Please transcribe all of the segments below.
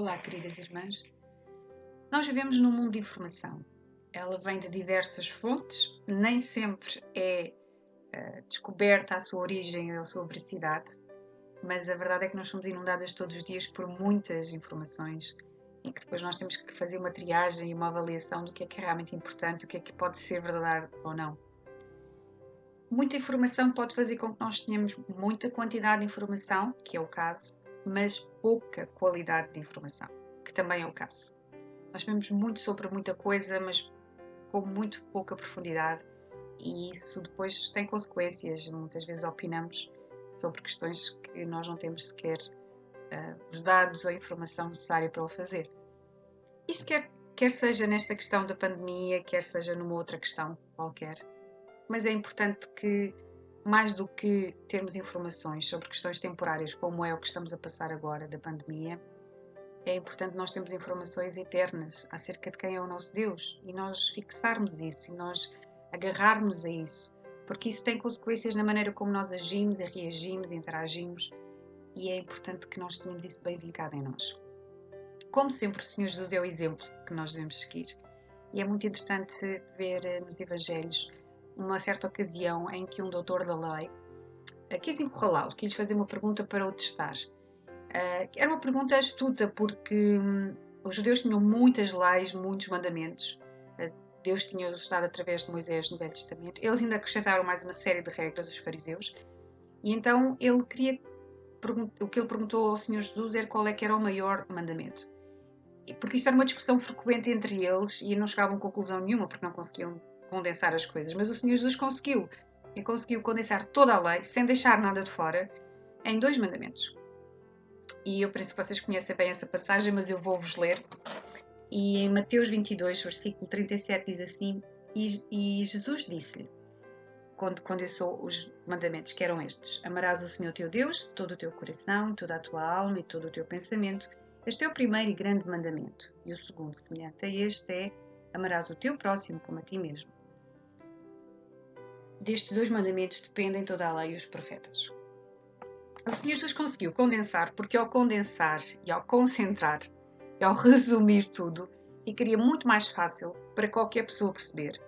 Olá, queridas irmãs. Nós vivemos num mundo de informação. Ela vem de diversas fontes, nem sempre é descoberta a sua origem ou a sua veracidade, mas a verdade é que nós somos inundadas todos os dias por muitas informações e que depois nós temos que fazer uma triagem e uma avaliação do que é realmente importante, o que é que pode ser verdade ou não. Muita informação pode fazer com que nós tenhamos muita quantidade de informação, que é o caso, mas pouca qualidade de informação, que também é o caso. Nós sabemos muito sobre muita coisa, mas com muito pouca profundidade, e isso depois tem consequências. Muitas vezes opinamos sobre questões que nós não temos sequer os dados ou a informação necessária para o fazer. Isto quer seja nesta questão da pandemia, quer seja numa outra questão qualquer. Mas é importante que, mais do que termos informações sobre questões temporárias, como é o que estamos a passar agora da pandemia, é importante nós termos informações eternas acerca de quem é o nosso Deus e nós fixarmos isso e nós agarrarmos a isso, porque isso tem consequências na maneira como nós agimos e reagimos e interagimos, e é importante que nós tenhamos isso bem vincado em nós. Como sempre, o Senhor Jesus é o exemplo que nós devemos seguir, e é muito interessante ver nos Evangelhos uma certa ocasião em que um doutor da lei quis encurralá-lo, quis fazer uma pergunta para o testar. Era uma pergunta astuta, porque os judeus tinham muitas leis, muitos mandamentos. Deus tinha-os dado através de Moisés no Velho Testamento. Eles ainda acrescentaram mais uma série de regras, os fariseus. E então o que ele perguntou ao Senhor Jesus era qual é que era o maior mandamento. Porque isto era uma discussão frequente entre eles e não chegavam a conclusão nenhuma, porque não conseguiam condensar as coisas. Mas o Senhor Jesus conseguiu. E conseguiu condensar toda a lei, sem deixar nada de fora, em 2 mandamentos. E eu penso que vocês conhecem bem essa passagem, mas eu vou-vos ler. E em Mateus 22, versículo 37, diz assim: E Jesus disse-lhe, quando condensou os mandamentos, que eram estes: Amarás o Senhor teu Deus de todo o teu coração, toda a tua alma e todo o teu pensamento. Este é o primeiro e grande mandamento. E o segundo, semelhante a este, é: Amarás o teu próximo como a ti mesmo. Destes 2 mandamentos dependem toda a lei e os profetas. O Senhor Jesus conseguiu condensar, porque ao condensar e ao concentrar e ao resumir tudo, ficaria muito mais fácil para qualquer pessoa perceber,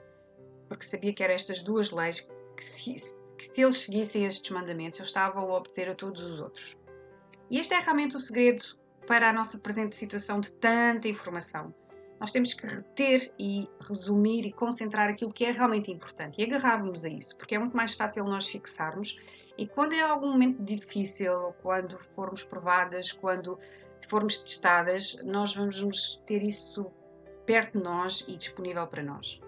porque sabia que eram estas 2 leis que se eles seguissem estes mandamentos, eles estavam a obedecer a todos os outros. E este é realmente o segredo para a nossa presente situação de tanta informação. Nós temos que reter e resumir e concentrar aquilo que é realmente importante e agarrarmos a isso, porque é muito mais fácil nós fixarmos. E quando é algum momento difícil, quando formos provadas, quando formos testadas, nós vamos ter isso perto de nós e disponível para nós.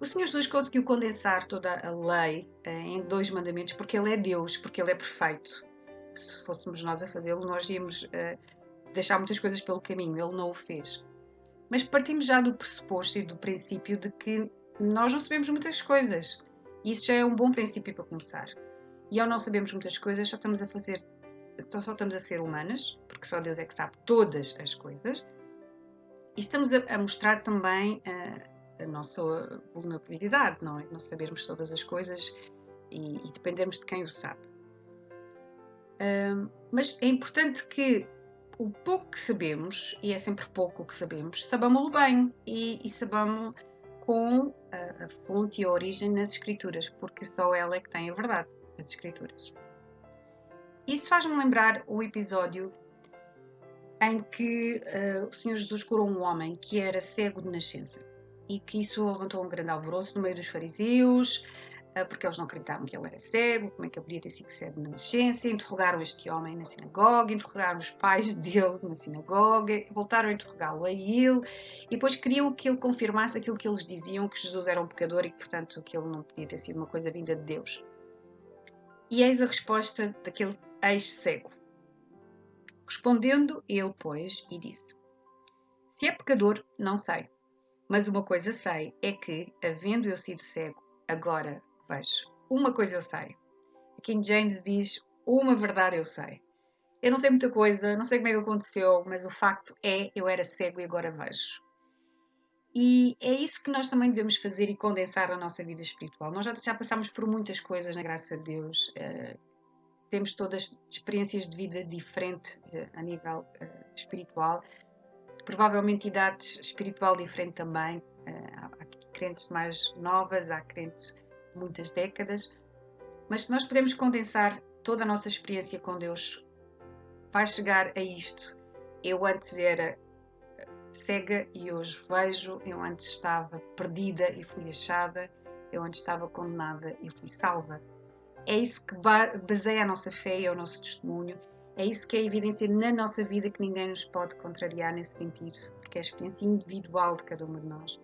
O Senhor Jesus conseguiu condensar toda a lei em 2 mandamentos, porque Ele é Deus, porque Ele é perfeito. Se fôssemos nós a fazê-lo, nós íamos deixar muitas coisas pelo caminho. Ele não o fez. Mas partimos já do pressuposto e do princípio de que nós não sabemos muitas coisas. E isso já é um bom princípio para começar. E ao não sabermos muitas coisas, só estamos a ser humanas, porque só Deus é que sabe todas as coisas. E estamos a mostrar também a nossa vulnerabilidade, não é? Não sabermos todas as coisas e dependermos de quem o sabe. Mas é importante que o pouco que sabemos, e é sempre pouco o que sabemos, sabamos-lo bem e sabamos com a fonte e a origem nas Escrituras, porque só ela é que tem a verdade, as Escrituras. Isso faz-me lembrar o episódio em que o Senhor Jesus curou um homem que era cego de nascença e que isso levantou um grande alvoroço no meio dos fariseus, porque eles não acreditavam que ele era cego, como é que ele podia ter sido cego de nascença. Interrogaram este homem na sinagoga, interrogaram os pais dele na sinagoga, voltaram a interrogá-lo a ele e depois queriam que ele confirmasse aquilo que eles diziam, que Jesus era um pecador e que, portanto, que ele não podia ter sido uma coisa vinda de Deus. E eis a resposta daquele ex-cego. Respondendo ele, pois, e disse: Se é pecador, não sei, mas uma coisa sei, é que, havendo eu sido cego, agora vejo. Uma coisa eu sei. A King James diz: uma verdade eu sei. Eu não sei muita coisa, não sei como é que aconteceu, mas o facto é, eu era cego e agora vejo. E é isso que nós também devemos fazer e condensar a nossa vida espiritual. Nós já passámos por muitas coisas, na graça de Deus. temos todas experiências de vida diferentes a nível espiritual, provavelmente idades espiritual diferente também. Há crentes mais novas, há crentes de muitas décadas, mas se nós podemos condensar toda a nossa experiência com Deus, vai chegar a isto. Eu antes era cega e hoje vejo, eu antes estava perdida e fui achada, eu antes estava condenada e fui salva. É isso que baseia a nossa fé e o nosso testemunho, é isso que é evidência na nossa vida, que ninguém nos pode contrariar nesse sentido, porque é a experiência individual de cada uma de nós.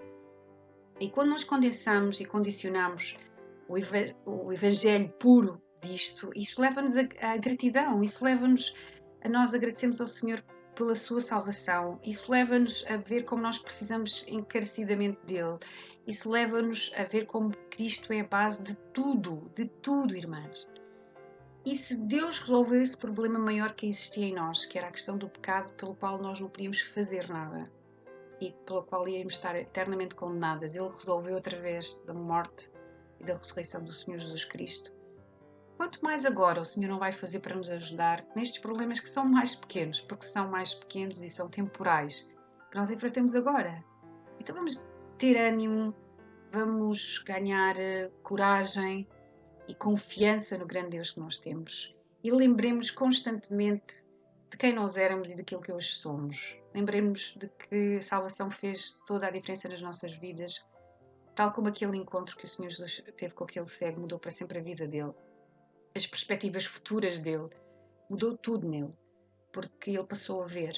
E quando nós condensamos e condicionamos o Evangelho puro disto, isso leva-nos à gratidão, isso leva-nos a nós agradecermos ao Senhor pela sua salvação, isso leva-nos a ver como nós precisamos encarecidamente dele, isso leva-nos a ver como Cristo é a base de tudo, irmãs. E se Deus resolveu esse problema maior que existia em nós, que era a questão do pecado, pelo qual nós não podíamos fazer nada e pela qual íamos estar eternamente condenadas, ele resolveu através da morte e da ressurreição do Senhor Jesus Cristo. Quanto mais agora o Senhor não vai fazer para nos ajudar nestes problemas que são mais pequenos, porque são mais pequenos e são temporais, que nós enfrentamos agora. Então vamos ter ânimo, vamos ganhar coragem e confiança no grande Deus que nós temos. E lembremos constantemente de quem nós éramos e daquilo que hoje somos. Lembremos de que a salvação fez toda a diferença nas nossas vidas, tal como aquele encontro que o Senhor Jesus teve com aquele cego mudou para sempre a vida dele. As perspectivas futuras dele, mudou tudo nele, porque ele passou a ver.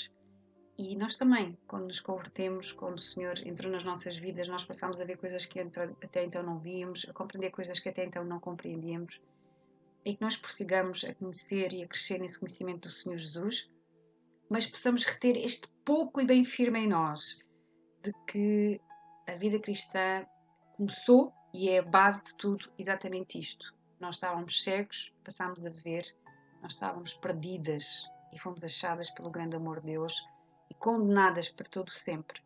E nós também, quando nos convertemos, quando o Senhor entrou nas nossas vidas, nós passamos a ver coisas que até então não víamos, a compreender coisas que até então não compreendíamos, e que nós prossigamos a conhecer e a crescer nesse conhecimento do Senhor Jesus, mas possamos reter este pouco e bem firme em nós, de que a vida cristã começou e é a base de tudo exatamente isto. Nós estávamos cegos, passámos a ver, nós estávamos perdidas e fomos achadas pelo grande amor de Deus e condenadas para todo sempre,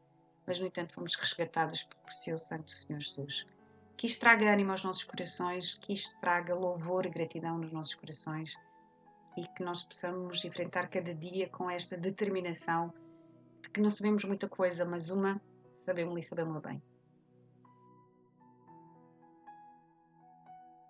mas no entanto fomos resgatadas pelo precioso sangue do Senhor Jesus. Que isto traga ânimo aos nossos corações, que isto traga louvor e gratidão nos nossos corações e que nós possamos enfrentar cada dia com esta determinação de que não sabemos muita coisa, mas uma sabemos e sabemos bem.